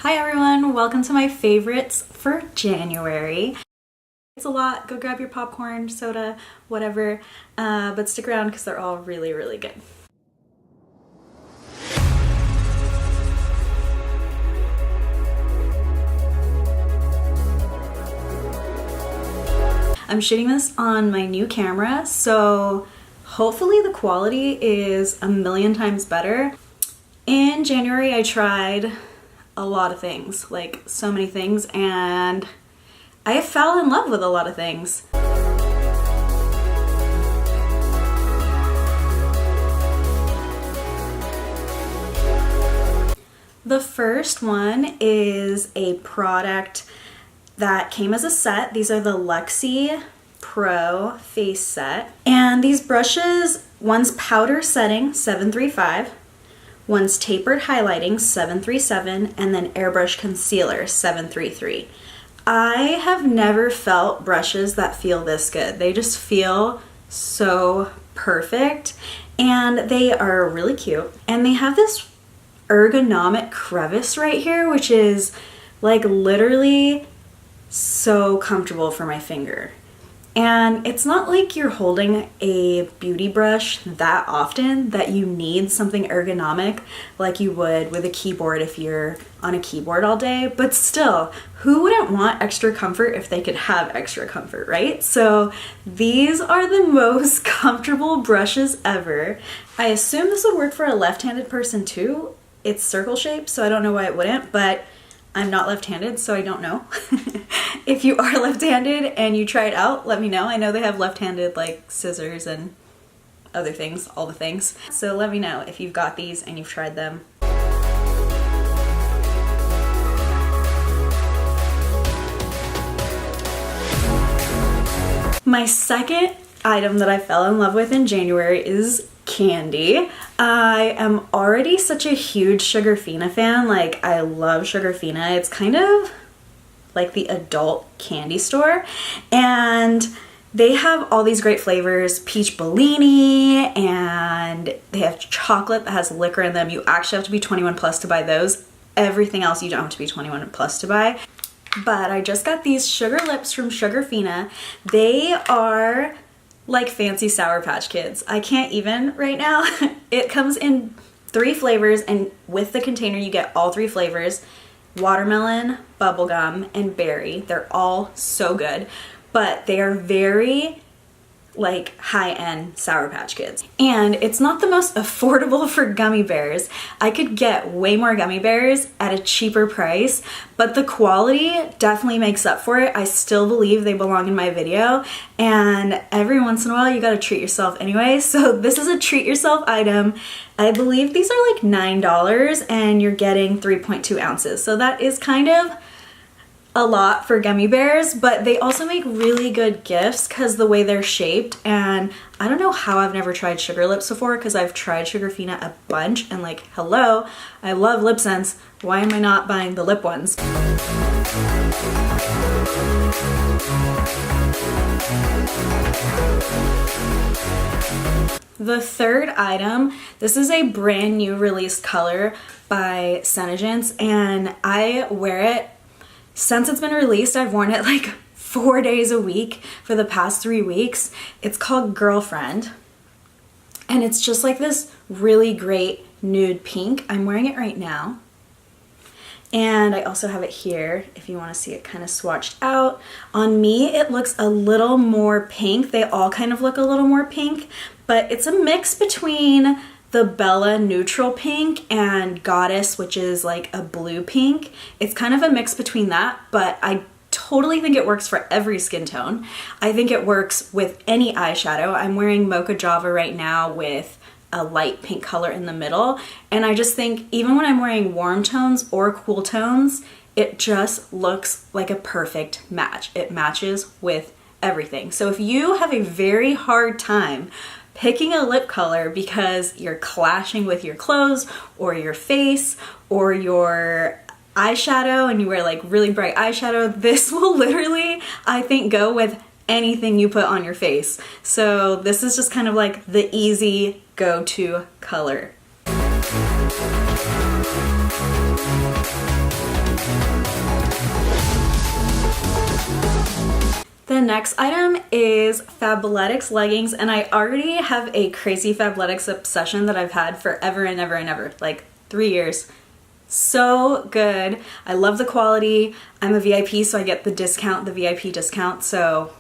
Hi everyone, welcome to my favorites for January. It's a lot, go grab your popcorn, soda, whatever, but stick around because they're all really, really good. I'm shooting this on my new camera, so hopefully the quality is a million times better. In January, I tried a lot of things, like so many things, and I fell in love with a lot of things. The first one is a product that came as a set. These are the Luxy Pro face set. And these brushes, one's powder setting, 735, one's tapered highlighting, 737, and then airbrush concealer, 733. I have never felt brushes that feel this good. They just feel so perfect, and they are really cute. And they have this ergonomic crevice right here, which is like literally so comfortable for my finger. And it's not like you're holding a beauty brush that often that you need something ergonomic like you would with a keyboard if you're on a keyboard all day, but still, who wouldn't want extra comfort if they could have extra comfort, right? So these are the most comfortable brushes ever. I assume this would work for a left-handed person too. It's circle shaped, so I don't know why it wouldn't, but I'm not left-handed, so I don't know. If you are left-handed and you try it out, let me know. I know they have left-handed like scissors and other things, all the things. So let me know if you've got these and you've tried them. My second item that I fell in love with in January is candy. I am already such a huge sugarfina fan. Like, I love sugarfina. It's kind of like the adult candy store, and they have all these great flavors, peach bellini, and they have chocolate that has liquor in them. You actually have to be 21 plus to buy those. Everything else you don't have to be 21 plus to buy. But I just got these sugar lips from Sugarfina. They are like fancy Sour Patch Kids. I can't even right now. It comes in 3 flavors, and with the container you get all 3 flavors: watermelon, bubblegum, and berry. They're all so good, but they are very like high-end Sour Patch Kids. And it's not the most affordable for gummy bears. I could get way more gummy bears at a cheaper price, but the quality definitely makes up for it. I still believe they belong in my video, and every once in a while you gotta treat yourself anyway. So this is a treat yourself item. I believe these are like $9 and you're getting 3.2 ounces. So that is kind of a lot for gummy bears, but they also make really good gifts because the way they're shaped. And I don't know how I've never tried Sugar Lips before, because I've tried Sugarfina a bunch, and like, hello, I love LipSense. Why am I not buying the lip ones? The third item, this is a brand new released color by SeneGence, and I wear it since it's been released. I've worn it like 4 days a week for the past 3 weeks. It's called Girlfriend, and it's just like this really great nude pink. I'm wearing it right now, and I also have it here if you want to see it kind of swatched out. On me it looks a little more pink. They all kind of look a little more pink, but it's a mix between the Bella neutral pink and Goddess, which is like a blue pink. It's kind of a mix between that, but I totally think it works for every skin tone. I think it works with any eyeshadow. I'm wearing Mocha Java right now with a light pink color in the middle, and I just think even when I'm wearing warm tones or cool tones, it just looks like a perfect match. It matches with everything. So if you have a very hard time picking a lip color because you're clashing with your clothes or your face or your eyeshadow and you wear like really bright eyeshadow, this will literally, I think, go with anything you put on your face. So this is just kind of like the easy go-to color. The next item is Fabletics leggings, and I already have a crazy Fabletics obsession that I've had forever and ever and ever, like 3 years. So good. I love the quality. I'm a VIP, so I get the discount, the VIP discount, so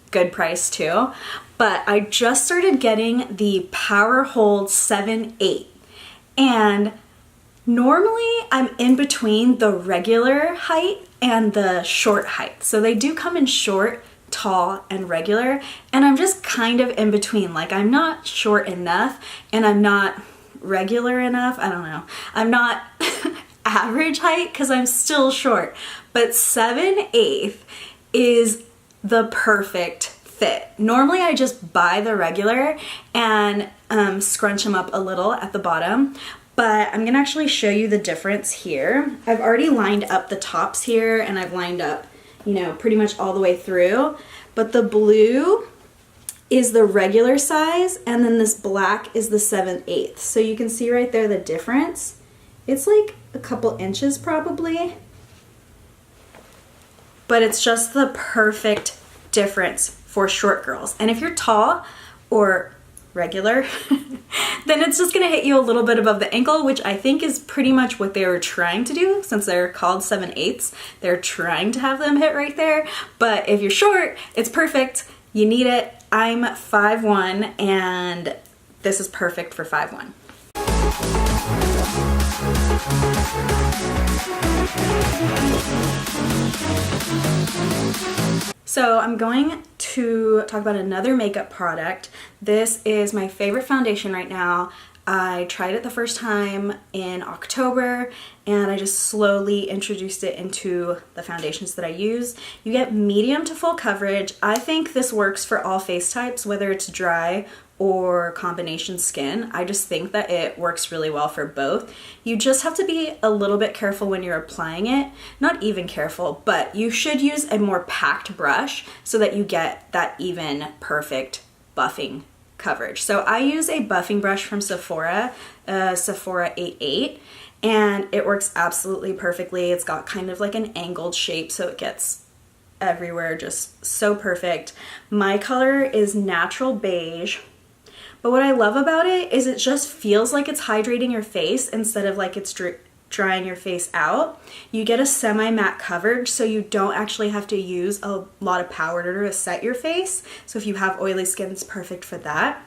good price too. But I just started getting the PowerHold 7/8, and normally I'm in between the regular height and the short height. So they do come in short, tall, and regular, and I'm just kind of in between. Like, I'm not short enough and I'm not regular enough. I don't know. I'm not average height because I'm still short, but 7/8 is the perfect fit. Normally I just buy the regular and scrunch them up a little at the bottom, but I'm gonna actually show you the difference here. I've already lined up the tops here, and I've lined up, you know, pretty much all the way through, but the blue is the regular size, and then this black is the 7/8. So you can see right there the difference. It's like a couple inches probably, but it's just the perfect difference for short girls. And if you're tall or regular, then it's just gonna hit you a little bit above the ankle, which I think is pretty much what they were trying to do. Since they're called 7/8, they're trying to have them hit right there. But if you're short, it's perfect. You need it. I'm 5'1", and this is perfect for 5'1". So I'm going to talk about another makeup product. This is my favorite foundation right now. I tried it the first time in October, and I just slowly introduced it into the foundations that I use. You get medium to full coverage. I think this works for all face types, whether it's dry or combination skin. I just think that it works really well for both. You just have to be a little bit careful when you're applying it. Not even careful, but you should use a more packed brush so that you get that even perfect buffing coverage. So I use a buffing brush from Sephora, Sephora 88, and it works absolutely perfectly. It's got kind of like an angled shape, so it gets everywhere, just so perfect. My color is natural beige, but what I love about it is it just feels like it's hydrating your face instead of like it's drying your face out. You get a semi-matte coverage, so you don't actually have to use a lot of powder to set your face. So if you have oily skin, it's perfect for that.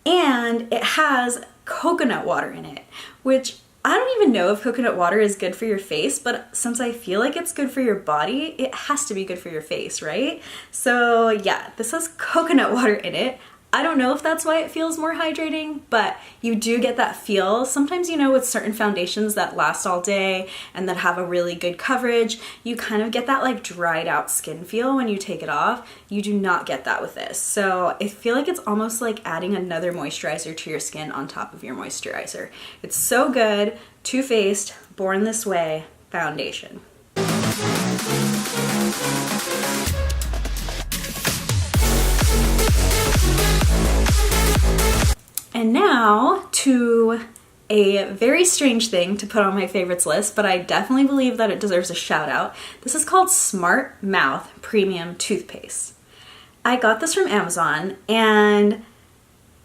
And it has coconut water in it, which I don't even know if coconut water is good for your face, but since I feel like it's good for your body, it has to be good for your face, right? So yeah, this has coconut water in it. I don't know if that's why it feels more hydrating, but you do get that feel. Sometimes, you know, with certain foundations that last all day and that have a really good coverage, you kind of get that like dried out skin feel when you take it off. You do not get that with this. So I feel like it's almost like adding another moisturizer to your skin on top of your moisturizer. It's so good. Too Faced, Born This Way foundation. And now to a very strange thing to put on my favorites list, but I definitely believe that it deserves a shout out. This is called Smart Mouth Premium Toothpaste. I got this from Amazon, and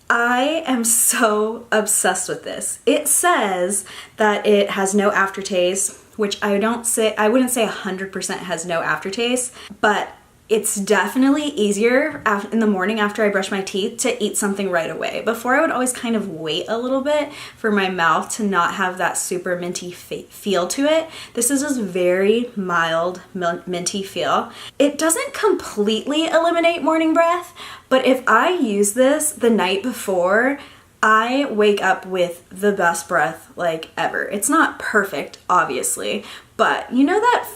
I am so obsessed with this. It says that it has no aftertaste, which I wouldn't say 100% has no aftertaste, but it's definitely easier in the morning after I brush my teeth to eat something right away. Before, I would always kind of wait a little bit for my mouth to not have that super minty feel to it. This is this very mild minty feel. It doesn't completely eliminate morning breath, but if I use this the night before, I wake up with the best breath like ever. It's not perfect, obviously, but you know that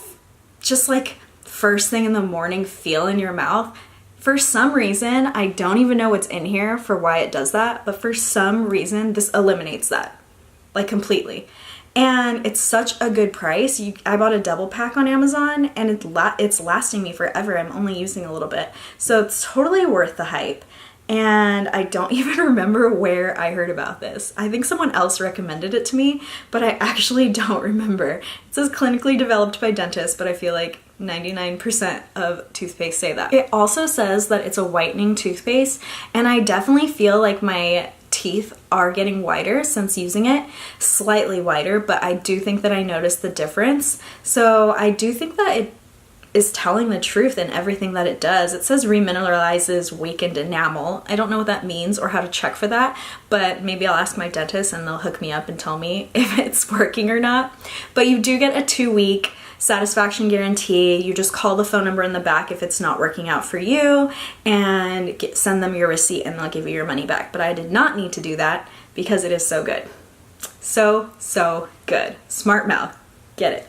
just like first thing in the morning feel in your mouth? For some reason, I don't even know what's in here for why it does that, but for some reason this eliminates that, like completely. And it's such a good price. I bought a double pack on Amazon, and it's lasting me forever. I'm only using a little bit, so it's totally worth the hype. and I don't even remember where I heard about this. I think someone else recommended it to me, but I actually don't remember. It says clinically developed by dentists, but I feel like 99% of toothpaste say that. It also says that it's a whitening toothpaste, and I definitely feel like my teeth are getting whiter since using it, slightly whiter, but I do think that I noticed the difference. So I do think that it is telling the truth in everything that it does. It says remineralizes weakened enamel. I don't know what that means or how to check for that, but maybe I'll ask my dentist and they'll hook me up and tell me if it's working or not. But you do get a 2-week satisfaction guarantee. You just call the phone number in the back if it's not working out for you and send them your receipt and they'll give you your money back. But I did not need to do that because it is so good. So, so good. Smart mouth. Get it.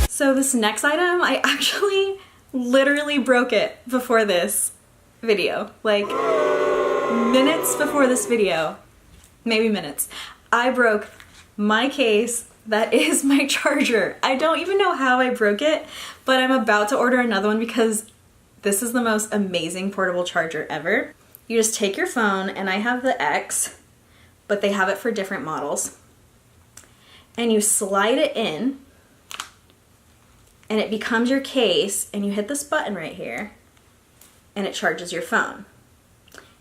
So this next item, I actually literally broke it before this video. Like minutes before this video, maybe minutes, I broke my case that is my charger. I don't even know how I broke it, but I'm about to order another one because this is the most amazing portable charger ever. You just take your phone, and I have the X, but they have it for different models, and you slide it in, and it becomes your case, and you hit this button right here, and it charges your phone.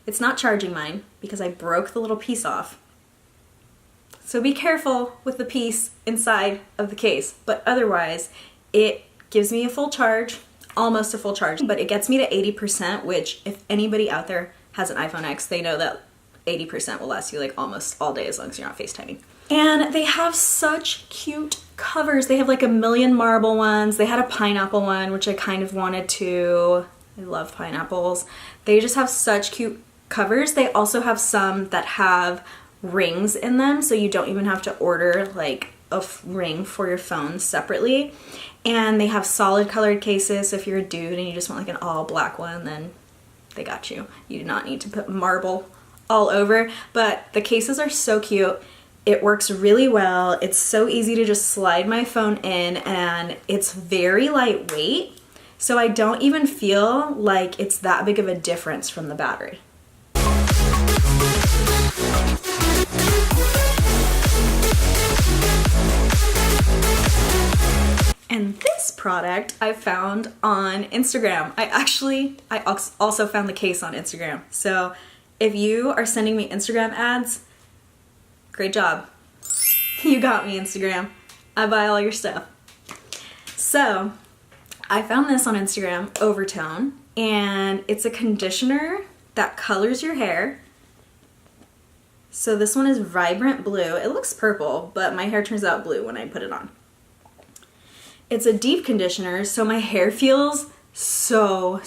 It's not charging mine because I broke the little piece off. So be careful with the piece inside of the case, but otherwise it gives me a full charge, almost a full charge, but it gets me to 80%, which if anybody out there has an iPhone X, they know that 80% will last you like almost all day as long as you're not FaceTiming. And they have such cute covers. They have like a million marble ones. They had a pineapple one, which I kind of wanted to. I love pineapples. They just have such cute covers. They also have some that have rings in them, so you don't even have to order like a ring for your phone separately. And they have solid colored cases, so if you're a dude and you just want like an all black one, then they got you. You do not need to put marble all over, but the cases are so cute. It works really well. It's so easy to just slide my phone in, and it's very lightweight, so I don't even feel like it's that big of a difference from the battery. And this product I found on Instagram. I also found the case on Instagram. So if you are sending me Instagram ads, great job. You got me, Instagram. I buy all your stuff. So I found this on Instagram, Overtone, and it's a conditioner that colors your hair. So this one is vibrant blue. It looks purple, but my hair turns out blue when I put it on. It's a deep conditioner, so my hair feels so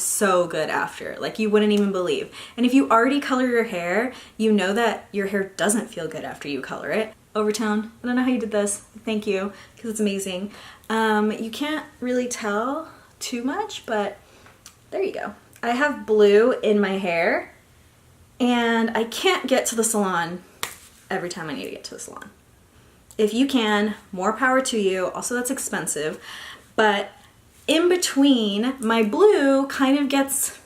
good after. Like you wouldn't even believe. And if you already color your hair, you know that your hair doesn't feel good after you color it. Overtone, I don't know how you did this. Thank you, because it's amazing. You can't really tell too much, but there you go. I have blue in my hair, and I can't get to the salon every time I need to get to the salon. If you can, more power to you. Also, that's expensive. But in between, my blue kind of gets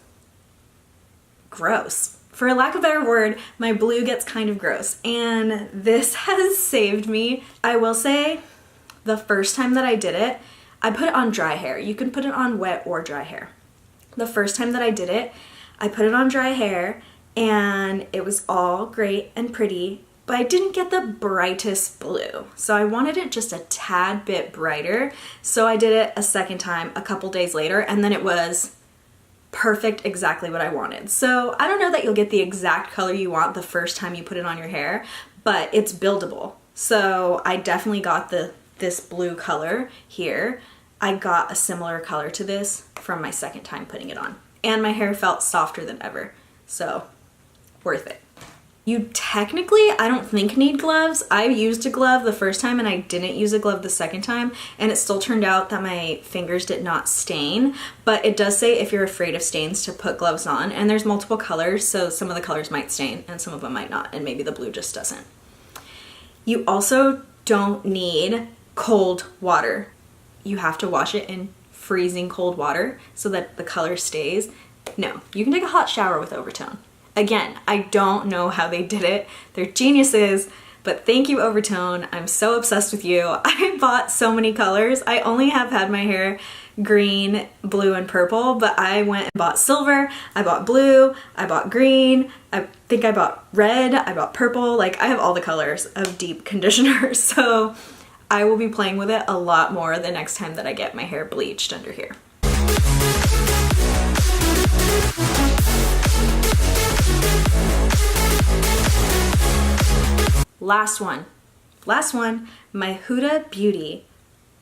gross. For lack of a better word, my blue gets kind of gross. And this has saved me. I will say, the first time that I did it, I put it on dry hair. You can put it on wet or dry hair. The first time that I did it, I put it on dry hair, and it was all great and pretty, but I didn't get the brightest blue. So I wanted it just a tad bit brighter. So I did it a second time a couple days later, and then it was perfect, exactly what I wanted. So I don't know that you'll get the exact color you want the first time you put it on your hair, but it's buildable. So I definitely got this blue color here. I got a similar color to this from my second time putting it on. And my hair felt softer than ever. So worth it. You technically, I don't think, need gloves. I used a glove the first time and I didn't use a glove the second time, and it still turned out that my fingers did not stain. But it does say if you're afraid of stains to put gloves on, and there's multiple colors, so some of the colors might stain and some of them might not, and maybe the blue just doesn't. You also don't need cold water you have to wash it in freezing cold water so that the color stays. No, you can take a hot shower with Overtone. Again, I don't know how they did it. They're geniuses, but thank you, Overtone. I'm so obsessed with you. I bought so many colors. I only have had my hair green, blue, and purple, but I went and bought silver, I bought blue, I bought green, I think I bought red, I bought purple. Like, I have all the colors of deep conditioner, so I will be playing with it a lot more the next time that I get my hair bleached under here. Last one, my Huda Beauty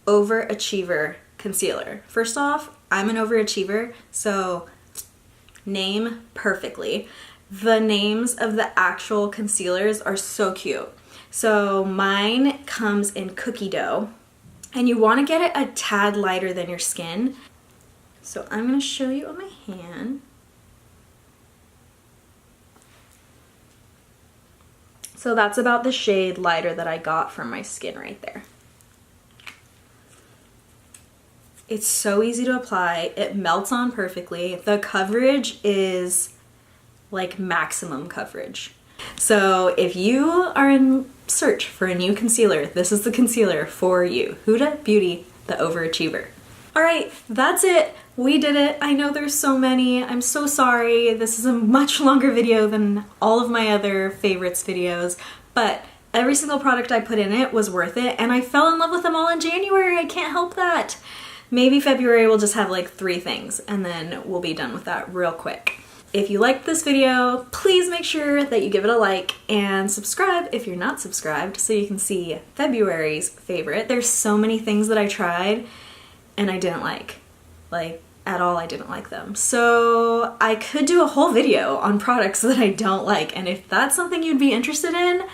Overachiever concealer. First off, I'm an overachiever, so name perfectly. The names of the actual concealers are so cute. So mine comes in cookie dough, and you want to get it a tad lighter than your skin. So I'm going to show you on my hand. So that's about the shade lighter that I got from my skin right there. It's so easy to apply. It melts on perfectly. The coverage is like maximum coverage. So if you are in search for a new concealer, this is the concealer for you. Huda Beauty, the Overachiever. All right, that's it. We did it. I know there's so many. I'm so sorry. This is a much longer video than all of my other favorites videos, but every single product I put in it was worth it, and I fell in love with them all in January. I can't help that. Maybe February we'll just have like 3 things, and then we'll be done with that real quick. If you liked this video, please make sure that you give it a like and subscribe if you're not subscribed so you can see February's favorite. There's so many things that I tried and I didn't like at all. I didn't like them. So I could do a whole video on products that I don't like, and if that's something you'd be interested in,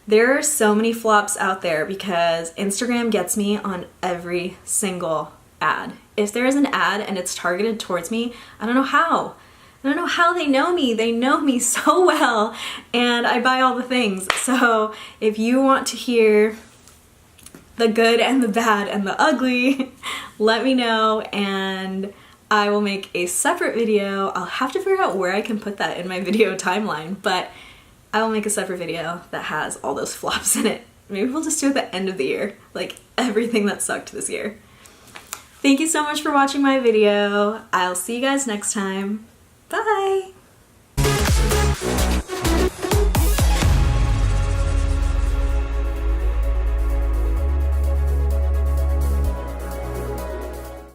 there are so many flops out there because Instagram gets me on every single ad. If there is an ad and it's targeted towards me, I don't know how. I don't know how they know me. They know me so well, and I buy all the things. So if you want to hear the good and the bad and the ugly, let me know and I will make a separate video. I'll have to figure out where I can put that in my video timeline, but I will make a separate video that has all those flops in it. Maybe we'll just do it at the end of the year, like everything that sucked this year. Thank you so much for watching my video. I'll see you guys next time. Bye!